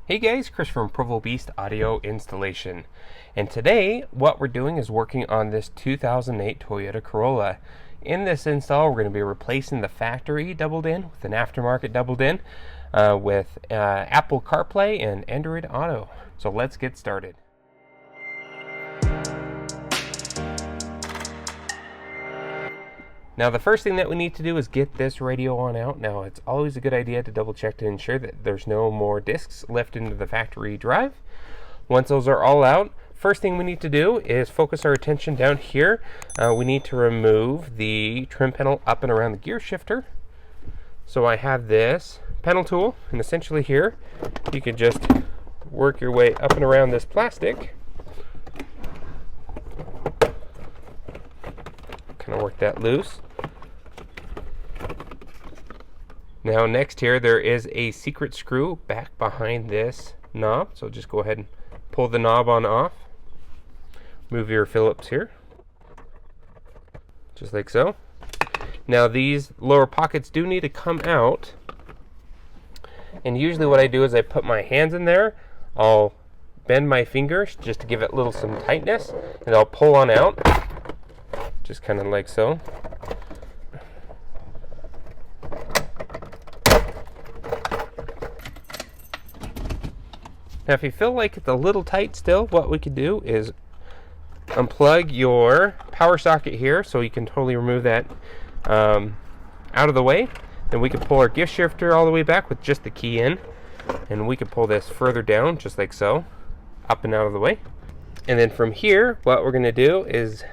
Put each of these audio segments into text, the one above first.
Hey guys, Chris from Provo Beast Audio Installation. And today what we're doing is working on this 2008 Toyota Corolla. In this install we're going to be replacing the factory doubled in with an aftermarket doubled in with Apple Carplay and Android Auto. So let's get started. Now the first thing that we need to do is get this radio on out. Now it's always a good idea to double check to ensure that there's no more discs left into the factory drive. Once those are all out, first thing we need to do is focus our attention down here. We need to remove the trim panel up and around the gear shifter. So I have this panel tool, and essentially here you can just work your way up and around this plastic. Kind of work that loose. Now next here there is a secret screw back behind this knob, so just go ahead and pull the knob on off. Move your Phillips here, just like so. Now these lower pockets do need to come out, and usually what I do is I put my hands in there, I'll bend my fingers just to give it some tightness, and I'll pull on out, just kind of like so. Now if you feel like it's a little tight still, what we could do is unplug your power socket here so you can totally remove that out of the way. Then we can pull our gift shifter all the way back with just the key in, and we can pull this further down just like so, up and out of the way. And then from here what we're going to do is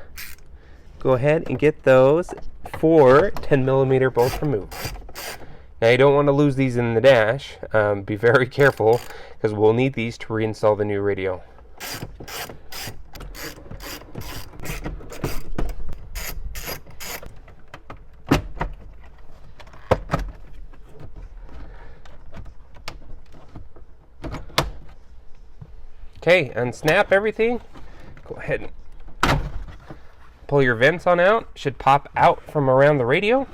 go ahead and get those 4 10mm bolts removed. Now you don't want to lose these in the dash. Be very careful because we'll need these to reinstall the new radio. Okay, unsnap everything. Go ahead and pull your vents on out. Should pop out from around the radio.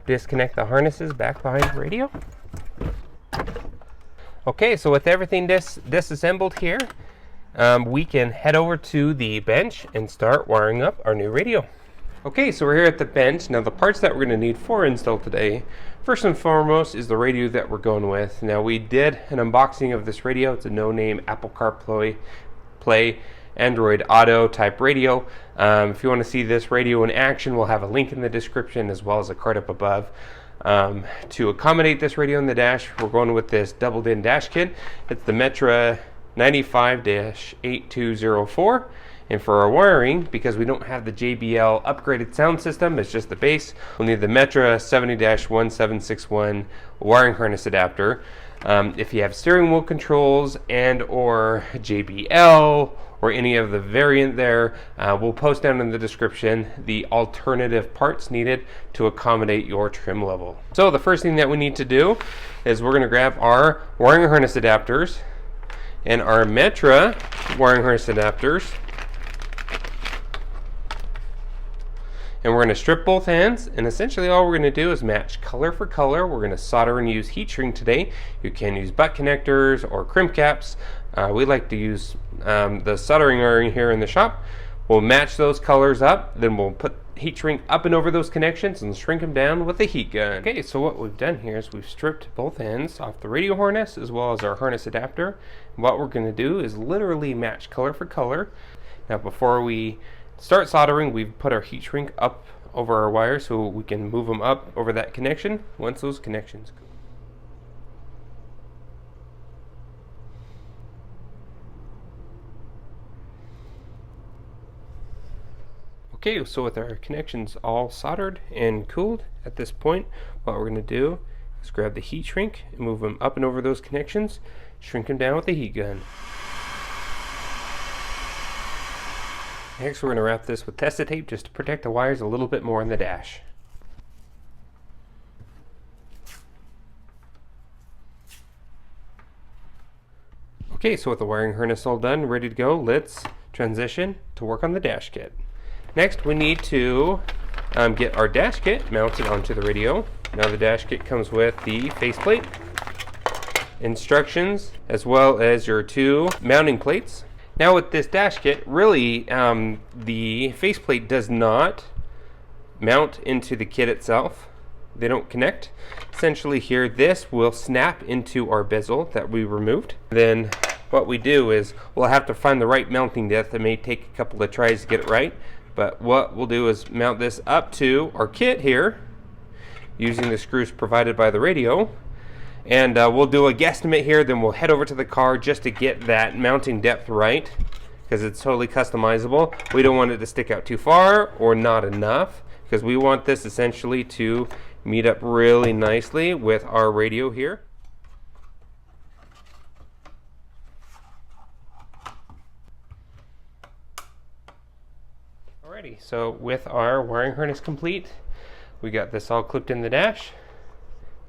Disconnect the harnesses back behind the radio. Okay, so with everything disassembled here, we can head over to the bench and start wiring up our new radio. Okay, so we're here at the bench. Now the parts that we're going to need for install today, first and foremost, is the radio that we're going with. Now we did an unboxing of this radio. It's a no-name Apple CarPlay Android Auto type radio. If you want to see this radio in action, we'll have a link in the description as well as a card up above. To accommodate this radio in the dash, we're going with this doubled in dash kit. It's the Metra 95-8204. And for our wiring, because we don't have the JBL upgraded sound system, it's just the base, we'll need the Metra 70-1761 wiring harness adapter. If you have steering wheel controls and or JBL or any of the variant there, we'll post down in the description the alternative parts needed to accommodate your trim level. So the first thing that we need to do is we're going to grab our wiring harness adapters and our Metra wiring harness adapters, and we're going to strip both ends, and essentially all we're going to do is match color for color. We're going to solder and use heat shrink today. You can use butt connectors or crimp caps. We like to use the soldering iron here in the shop. We'll match those colors up, then we'll put heat shrink up and over those connections and shrink them down with a heat gun. Okay, so what we've done here is we've stripped both ends off the radio harness as well as our harness adapter. What we're going to do is literally match color for color. Now before we start soldering, we've put our heat shrink up over our wire so we can move them up over that connection once those connections go. Okay, so with our connections all soldered and cooled at this point, what we're going to do is grab the heat shrink and move them up and over those connections, shrink them down with a heat gun. Next we're going to wrap this with Testa tape just to protect the wires a little bit more in the dash. Okay, so with the wiring harness all done, ready to go, let's transition to work on the dash kit. Next we need to get our dash kit mounted onto the radio. Now the dash kit comes with the faceplate, instructions, as well as your 2 mounting plates. Now with this dash kit, really the faceplate does not mount into the kit itself. They don't connect. Essentially here, this will snap into our bezel that we removed. Then what we do is we'll have to find the right mounting depth. It may take a couple of tries to get it right, but what we'll do is mount this up to our kit here using the screws provided by the radio. And we'll do a guesstimate here, then we'll head over to the car just to get that mounting depth right, because it's totally customizable. We don't want it to stick out too far or not enough, because we want this essentially to meet up really nicely with our radio here. Alrighty, so with our wiring harness complete, we got this all clipped in the dash,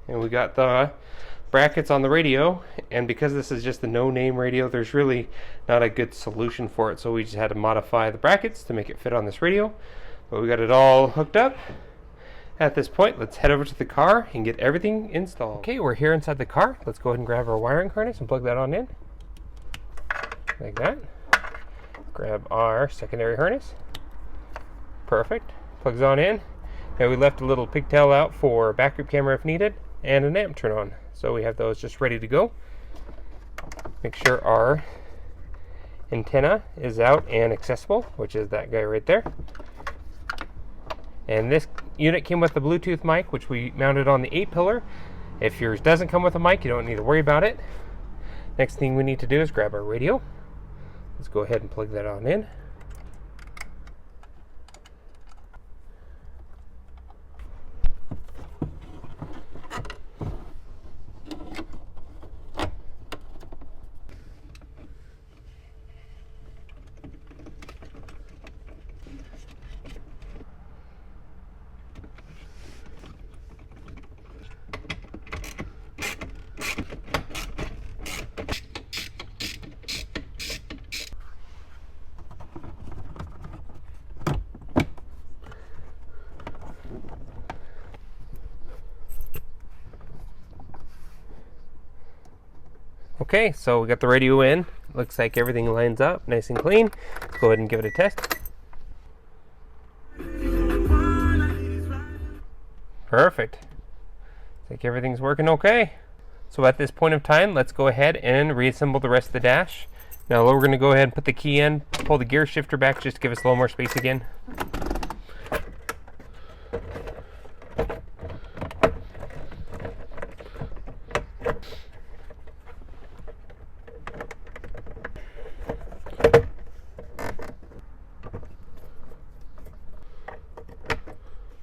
and we got the brackets on the radio. And because this is just a no-name radio, there's really not a good solution for it, so we just had to modify the brackets to make it fit on this radio. But we got it all hooked up. At this point, let's head over to the car and get everything installed. Okay, we're here inside the car. Let's go ahead and grab our wiring harness and plug that on in, like that. Grab our secondary harness. Perfect. Plugs on in. Now we left a little pigtail out for backup camera if needed, and an amp turn on. So we have those just ready to go. Make sure our antenna is out and accessible, which is that guy right there. And this unit came with the Bluetooth mic, which we mounted on the 8-pillar. If yours doesn't come with a mic, you don't need to worry about it. Next thing we need to do is grab our radio. Let's go ahead and plug that on in. Okay, so we got the radio in. Looks like everything lines up nice and clean. Let's go ahead and give it a test. Perfect. Looks like everything's working okay. So at this point of time, let's go ahead and reassemble the rest of the dash. Now we're going to go ahead and put the key in, pull the gear shifter back just to give us a little more space again.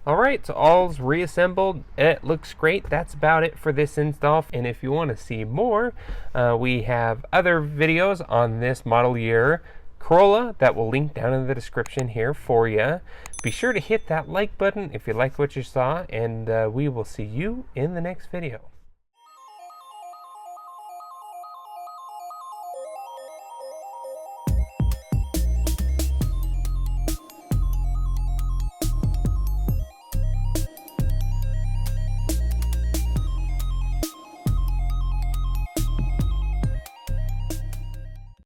Alright, so all's reassembled. It looks great. That's about it for this install. And if you want to see more, we have other videos on this model year Corolla that will link down in the description here for you. Be sure to hit that like button if you liked what you saw, and we will see you in the next video.